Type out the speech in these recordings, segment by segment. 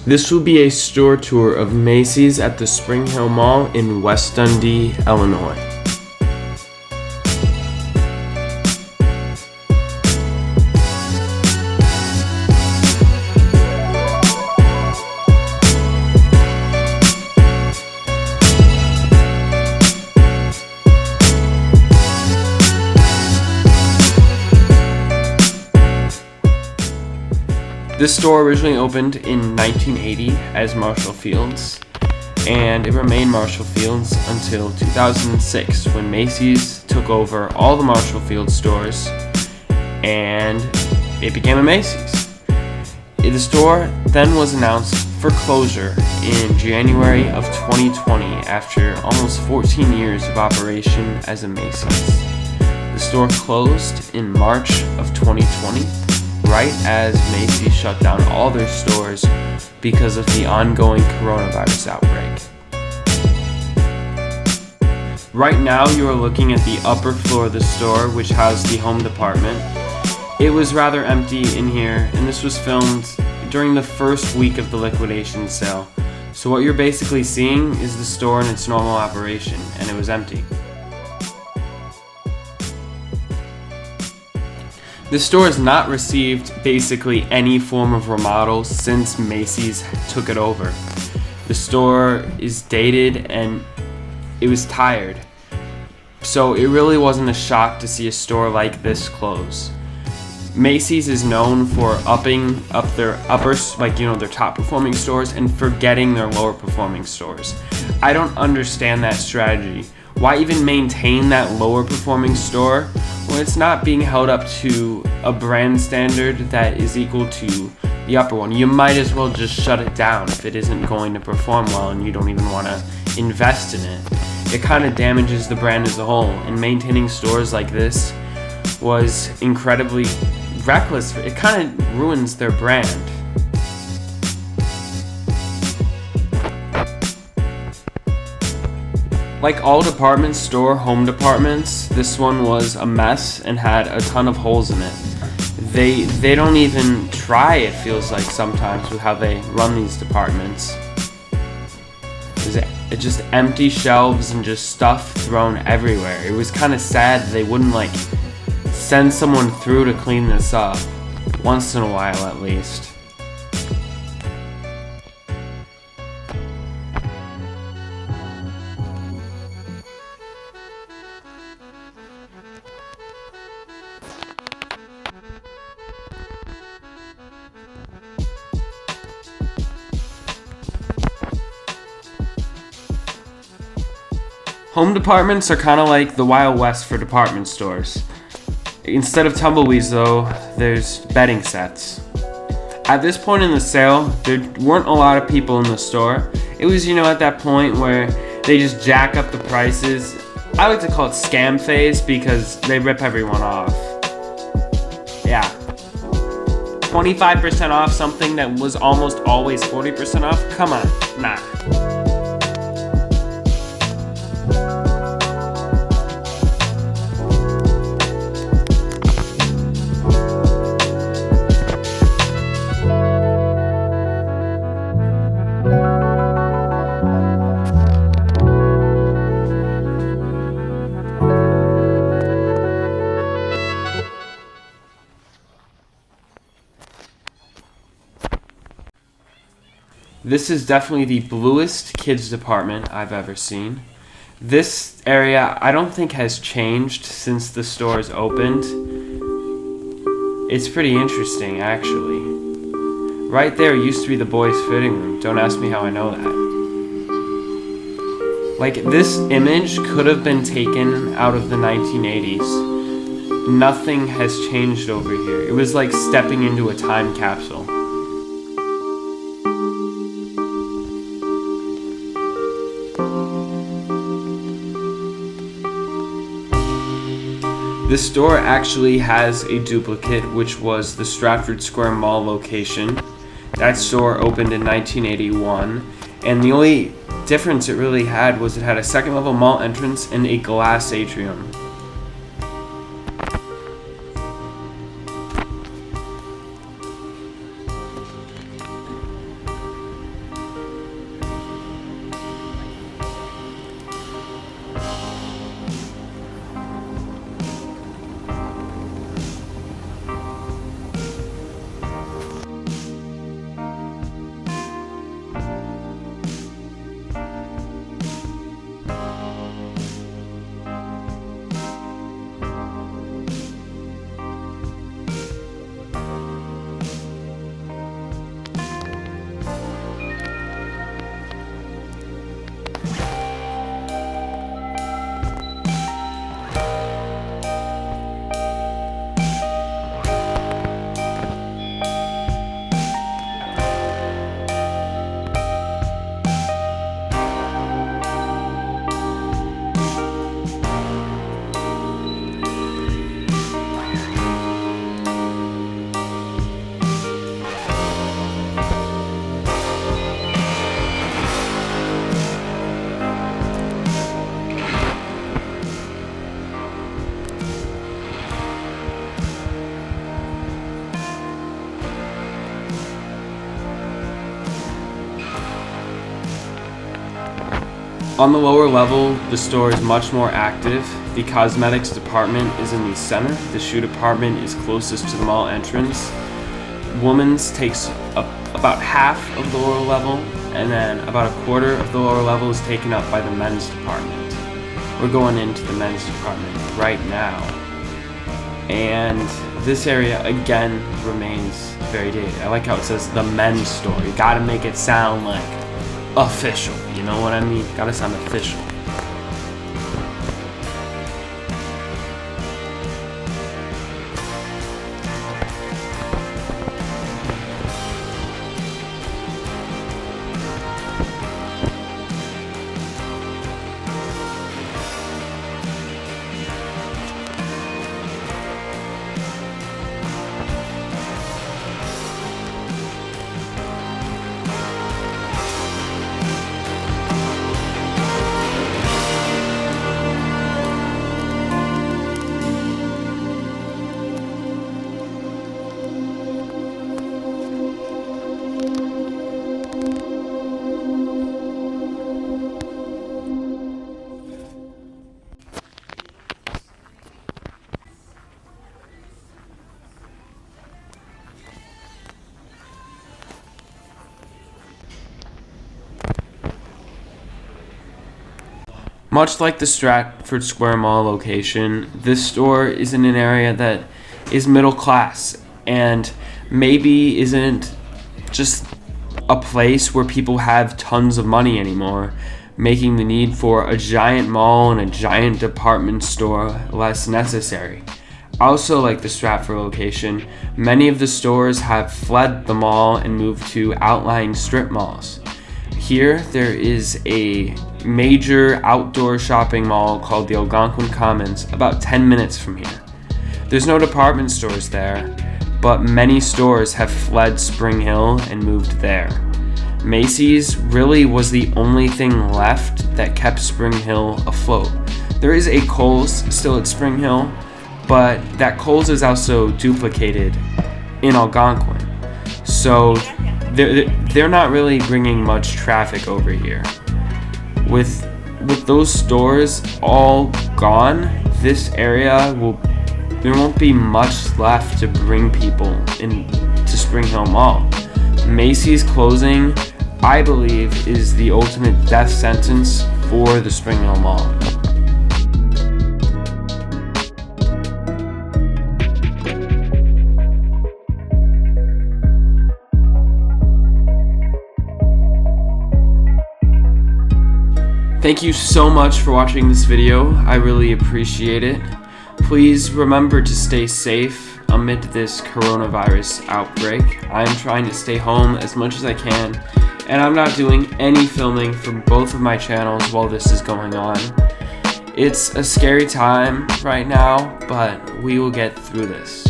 This will be a store tour of Macy's at the Spring Hill Mall in West Dundee, Illinois. This store originally opened in 1980 as Marshall Field's, and it remained Marshall Field's until 2006 when Macy's took over all the Marshall Field stores and it became a Macy's. The store then was announced for closure in January of 2020 after almost 14 years of operation as a Macy's. The store closed in March of 2020. Right as Macy shut down all their stores because of the ongoing coronavirus outbreak. Right now you are looking at the upper floor of the store, which housed the home department. It was rather empty in here, and this was filmed during the first week of the liquidation sale. So what you're basically seeing is the store in its normal operation, and it was empty. The store has not received basically any form of remodel since Macy's took it over. The store is dated and it was tired. So it really wasn't a shock to see a store like this close. Macy's is known for upping up their their top performing stores and forgetting their lower performing stores. I don't understand that strategy. Why even maintain that lower performing store when it's not being held up to a brand standard that is equal to the upper one? You might as well just shut it down if it isn't going to perform well and you don't even want to invest in it. It kind of damages the brand as a whole, and maintaining stores like this was incredibly reckless. It kind of ruins their brand. Like all department store home departments, this one was a mess and had a ton of holes in it. They don't even try, it feels like sometimes, with how they run these departments. It's just empty shelves and just stuff thrown everywhere. It was kind of sad they wouldn't send someone through to clean this up, once in a while at least. Home departments are kind of like the Wild West for department stores. Instead of tumbleweeds though, there's bedding sets. At this point in the sale, there weren't a lot of people in the store. It was, at that point where they just jack up the prices. I like to call it scam phase because they rip everyone off. Yeah. 25% off something that was almost always 40% off? Come on, nah. This is definitely the bluest kids department I've ever seen. This area I don't think has changed since the stores opened. It's pretty interesting actually. Right there used to be the boys' fitting room. Don't ask me how I know that. This image could have been taken out of the 1980s. Nothing has changed over here. It was like stepping into a time capsule. This store actually has a duplicate, which was the Stratford Square Mall location. That store opened in 1981, and the only difference it really had was it had a second level mall entrance and a glass atrium. On the lower level, the store is much more active. The cosmetics department is in the center. The shoe department is closest to the mall entrance. Women's takes up about half of the lower level, and then about a quarter of the lower level is taken up by the men's department. We're going into the men's department right now. And this area again remains very dated. I like how it says the men's store. You gotta make it sound like official, you know what I mean? Gotta sound official. Much like the Stratford Square Mall location, this store is in an area that is middle class and maybe isn't just a place where people have tons of money anymore, making the need for a giant mall and a giant department store less necessary. Also, like the Stratford location, many of the stores have fled the mall and moved to outlying strip malls. Here, there is a major outdoor shopping mall called the Algonquin Commons, about 10 minutes from here. There's no department stores there, but many stores have fled Spring Hill and moved there. Macy's really was the only thing left that kept Spring Hill afloat. There is a Kohl's still at Spring Hill, but that Kohl's is also duplicated in Algonquin. So they're not really bringing much traffic over here. With those stores all gone, this area there won't be much left to bring people into Spring Hill Mall. Macy's closing, I believe, is the ultimate death sentence for the Spring Hill Mall. Thank you so much for watching this video. I really appreciate it. Please remember to stay safe amid this coronavirus outbreak. I'm trying to stay home as much as I can, and I'm not doing any filming for both of my channels while this is going on. It's a scary time right now, but we will get through this.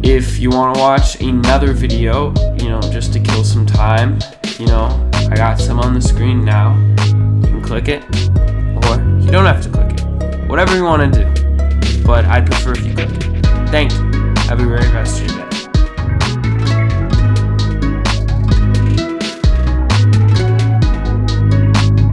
If you want to watch another video, just to kill some time, I got some on the screen now. Click it, or you don't have to click it. Whatever you want to do, but I'd prefer if you click it. Thank you. Have a great rest of your day.